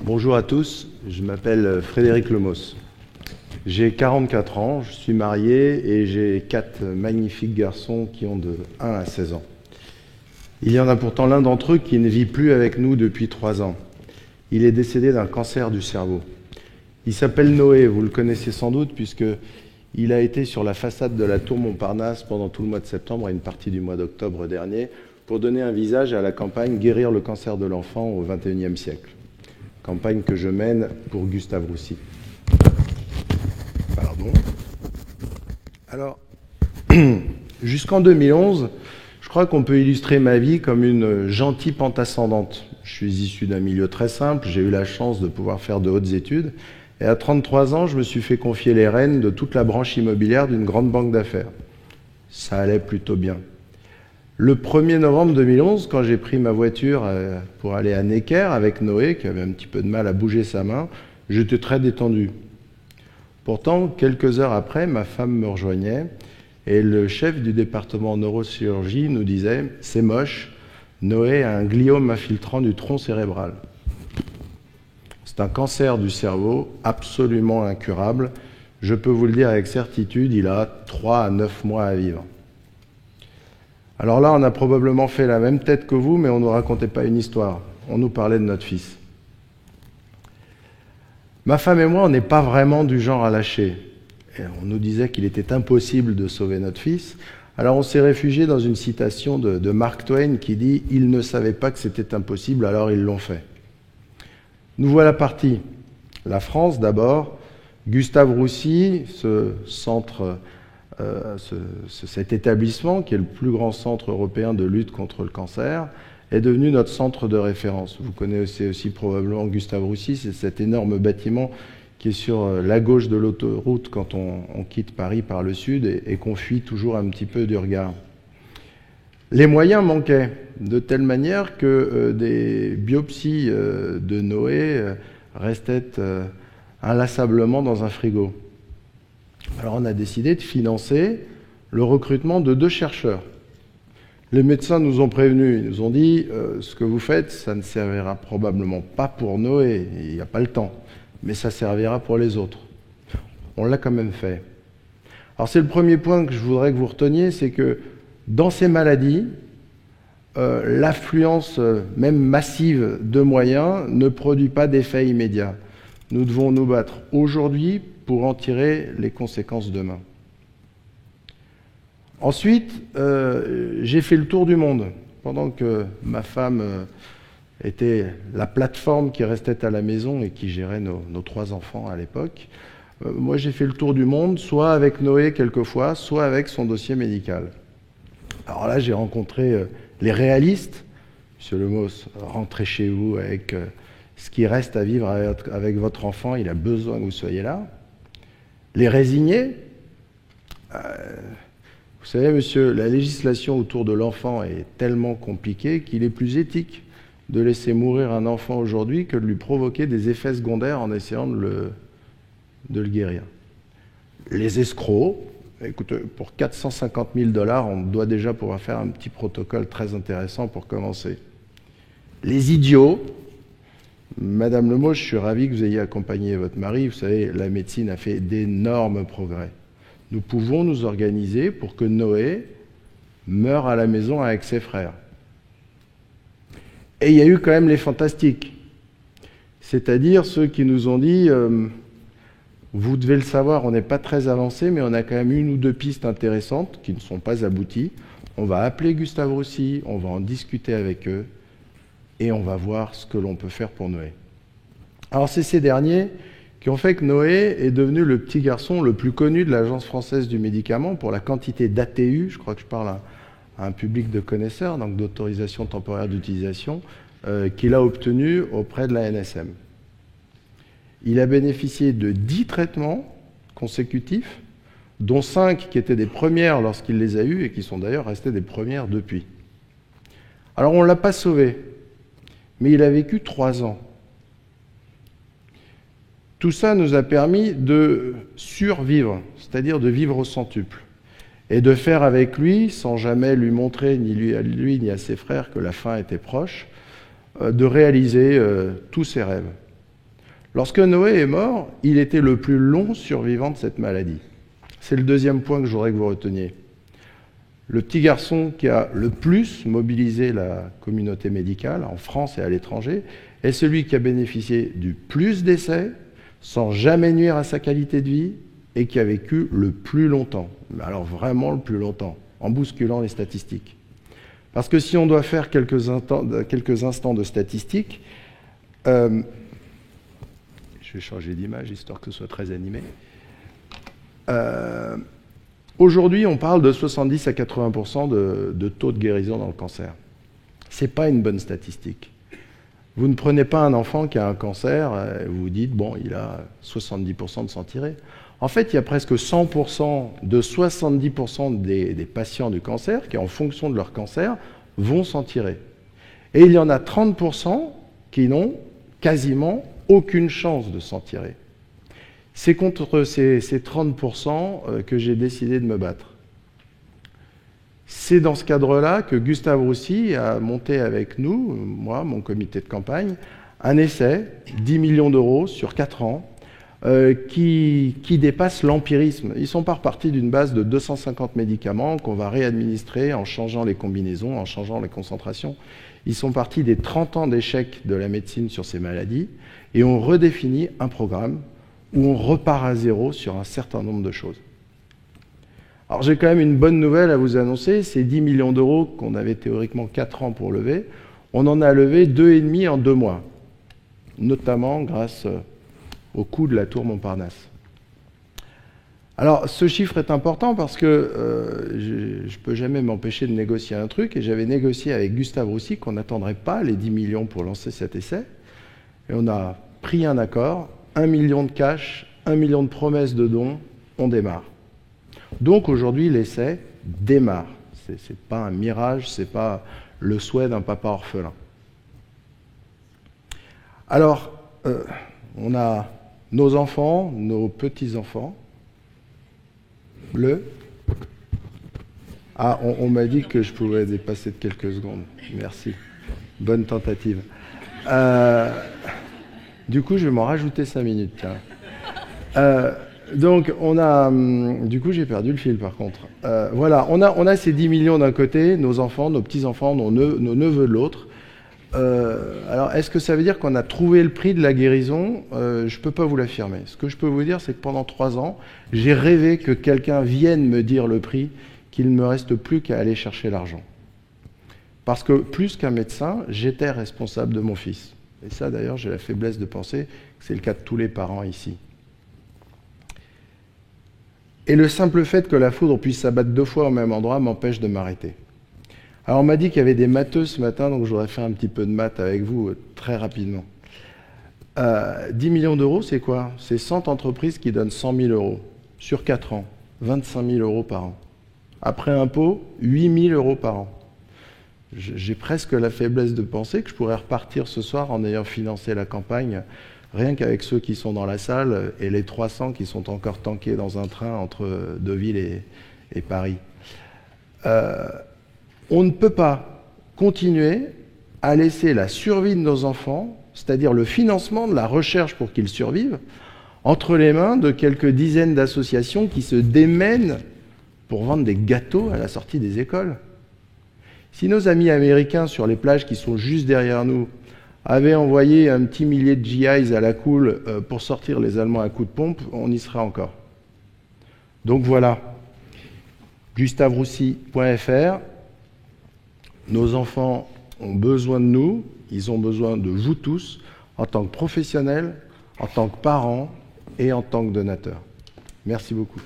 Bonjour à tous, je m'appelle Frédéric Lemos. J'ai 44 ans, je suis marié et j'ai 4 magnifiques garçons qui ont de 1 à 16 ans. Il y en a pourtant l'un d'entre eux qui ne vit plus avec nous depuis 3 ans. Il est décédé d'un cancer du cerveau. Il s'appelle Noé, vous le connaissez sans doute puisqu'il a été sur la façade de la tour Montparnasse pendant tout le mois de septembre et une partie du mois d'octobre dernier pour donner un visage à la campagne Guérir le cancer de l'enfant au XXIe siècle. Campagne que je mène pour Gustave Roussy. Pardon. Alors, jusqu'en 2011, je crois qu'on peut illustrer ma vie comme une gentille pente ascendante. Je suis issu d'un milieu très simple, j'ai eu la chance de pouvoir faire de hautes études, et à 33 ans, je me suis fait confier les rênes de toute la branche immobilière d'une grande banque d'affaires. Ça allait plutôt bien. Le 1er novembre 2011, quand j'ai pris ma voiture pour aller à Necker avec Noé, qui avait un petit peu de mal à bouger sa main, j'étais très détendu. Pourtant, quelques heures après, ma femme me rejoignait et le chef du département neurochirurgie nous disait « C'est moche, Noé a un gliome infiltrant du tronc cérébral. C'est un cancer du cerveau absolument incurable. Je peux vous le dire avec certitude, il a 3 à 9 mois à vivre. » Alors là, on a probablement fait la même tête que vous, mais on ne nous racontait pas une histoire. On nous parlait de notre fils. Ma femme et moi, on n'est pas vraiment du genre à lâcher. Et on nous disait qu'il était impossible de sauver notre fils. Alors on s'est réfugié dans une citation de Mark Twain qui dit « Ils ne savaient pas que c'était impossible, alors ils l'ont fait ». Nous voilà partis. La France d'abord. Gustave Roussy, cet établissement, qui est le plus grand centre européen de lutte contre le cancer, est devenu notre centre de référence. Vous connaissez aussi probablement Gustave Roussy, c'est cet énorme bâtiment qui est sur la gauche de l'autoroute quand on quitte Paris par le sud et qu'on fuit toujours un petit peu du regard. Les moyens manquaient, de telle manière que des biopsies de Noé restaient inlassablement dans un frigo. Alors on a décidé de financer le recrutement de 2 chercheurs. Les médecins nous ont prévenus, ils nous ont dit ce que vous faites, ça ne servira probablement pas pour Noé, il n'y a pas le temps, mais ça servira pour les autres. On l'a quand même fait. Alors c'est le premier point que je voudrais que vous reteniez, c'est que dans ces maladies, l'affluence même massive de moyens ne produit pas d'effet immédiat. Nous devons nous battre aujourd'hui pour en tirer les conséquences demain. Ensuite, j'ai fait le tour du monde. Pendant que ma femme était la plateforme qui restait à la maison et qui gérait nos 3 enfants à l'époque, moi j'ai fait le tour du monde, soit avec Noé quelquefois, soit avec son dossier médical. Alors là, j'ai rencontré les réalistes. Monsieur Lemos, rentrez chez vous avec ce qui reste à vivre avec votre enfant, il a besoin que vous soyez là. Les résignés, vous savez, monsieur, la législation autour de l'enfant est tellement compliquée qu'il est plus éthique de laisser mourir un enfant aujourd'hui que de lui provoquer des effets secondaires en essayant de le guérir. Les escrocs, écoutez, pour 450 000 $, on doit déjà pouvoir faire un petit protocole très intéressant pour commencer. Les idiots, Madame Lemos, je suis ravi que vous ayez accompagné votre mari. Vous savez, la médecine a fait d'énormes progrès. Nous pouvons nous organiser pour que Noé meure à la maison avec ses frères. Et il y a eu quand même les fantastiques, c'est-à-dire ceux qui nous ont dit vous devez le savoir, on n'est pas très avancé, mais on a quand même 1 ou 2 pistes intéressantes qui ne sont pas abouties. On va appeler Gustave Roussy, on va en discuter avec eux, et on va voir ce que l'on peut faire pour Noé. Alors c'est ces derniers qui ont fait que Noé est devenu le petit garçon le plus connu de l'Agence française du médicament pour la quantité d'ATU, je crois que je parle à un public de connaisseurs, donc d'autorisation temporaire d'utilisation, qu'il a obtenu auprès de la NSM. Il a bénéficié de 10 traitements consécutifs, dont 5 qui étaient des premières lorsqu'il les a eus et qui sont d'ailleurs restées des premières depuis. Alors on ne l'a pas sauvé, mais il a vécu 3 ans. Tout ça nous a permis de survivre, c'est-à-dire de vivre au centuple, et de faire avec lui, sans jamais lui montrer, ni lui ni à ses frères, que la fin était proche, de réaliser tous ses rêves. Lorsque Noé est mort, il était le plus long survivant de cette maladie. C'est le deuxième point que je voudrais que vous reteniez. Le petit garçon qui a le plus mobilisé la communauté médicale en France et à l'étranger est celui qui a bénéficié du plus d'essais sans jamais nuire à sa qualité de vie et qui a vécu le plus longtemps. Mais alors vraiment le plus longtemps, en bousculant les statistiques. Parce que si on doit faire quelques instants de statistiques, je vais changer d'image histoire que ce soit très animé. Aujourd'hui, on parle de 70 à 80% de taux de guérison dans le cancer. Ce n'est pas une bonne statistique. Vous ne prenez pas un enfant qui a un cancer et vous vous dites, bon, il a 70% de s'en tirer. En fait, il y a presque 100% de 70% des patients du cancer qui, en fonction de leur cancer, vont s'en tirer. Et il y en a 30% qui n'ont quasiment aucune chance de s'en tirer. C'est contre ces 30% que j'ai décidé de me battre. C'est dans ce cadre-là que Gustave Roussy a monté avec nous, moi, mon comité de campagne, un essai, 10 millions d'euros sur 4 ans, qui dépasse l'empirisme. Ils sont pas repartis d'une base de 250 médicaments qu'on va réadministrer en changeant les combinaisons, en changeant les concentrations. Ils sont partis des 30 ans d'échec de la médecine sur ces maladies et on redéfinit un programme où on repart à zéro sur un certain nombre de choses. Alors j'ai quand même une bonne nouvelle à vous annoncer, ces 10 millions d'euros qu'on avait théoriquement 4 ans pour lever, on en a levé 2,5 en 2 mois, notamment grâce au coût de la tour Montparnasse. Alors ce chiffre est important parce que je ne peux jamais m'empêcher de négocier un truc, et j'avais négocié avec Gustave Roussy qu'on n'attendrait pas les 10 millions pour lancer cet essai, et on a pris un accord, 1 million de cash, 1 million de promesses de dons, on démarre. Donc aujourd'hui, l'essai démarre. Ce n'est pas un mirage, ce n'est pas le souhait d'un papa orphelin. Alors, on a nos enfants, nos petits-enfants. Ah, on m'a dit que je pouvais dépasser de quelques secondes. Merci. Bonne tentative. Du coup, je vais m'en rajouter 5 minutes. Tiens. Donc, on a... Du coup, j'ai perdu le fil, par contre. Voilà, on a ces 10 millions d'un côté, nos enfants, nos petits-enfants, nos neveux de l'autre. Alors, est-ce que ça veut dire qu'on a trouvé le prix de la guérison? Je ne peux pas vous l'affirmer. Ce que je peux vous dire, c'est que pendant 3 ans, j'ai rêvé que quelqu'un vienne me dire le prix, qu'il ne me reste plus qu'à aller chercher l'argent. Parce que, plus qu'un médecin, j'étais responsable de mon fils. Et ça, d'ailleurs, j'ai la faiblesse de penser que c'est le cas de tous les parents ici. Et le simple fait que la foudre puisse s'abattre 2 fois au même endroit m'empêche de m'arrêter. Alors on m'a dit qu'il y avait des matheux ce matin, donc je voudrais faire un petit peu de maths avec vous très rapidement. 10 millions d'euros, c'est quoi? C'est 100 entreprises qui donnent 100 000 euros sur 4 ans, 25 000 euros par an. Après impôt, 8 000 euros par an. J'ai presque la faiblesse de penser que je pourrais repartir ce soir en ayant financé la campagne rien qu'avec ceux qui sont dans la salle et les 300 qui sont encore tankés dans un train entre Deauville et Paris. On ne peut pas continuer à laisser la survie de nos enfants, c'est-à-dire le financement de la recherche pour qu'ils survivent, entre les mains de quelques dizaines d'associations qui se démènent pour vendre des gâteaux à la sortie des écoles. Si nos amis américains sur les plages qui sont juste derrière nous avaient envoyé un petit millier de GIs à la cool pour sortir les Allemands à coups de pompe, on y serait encore. Donc voilà, gustaveroussy.fr. Nos enfants ont besoin de nous, ils ont besoin de vous tous, en tant que professionnels, en tant que parents et en tant que donateurs. Merci beaucoup.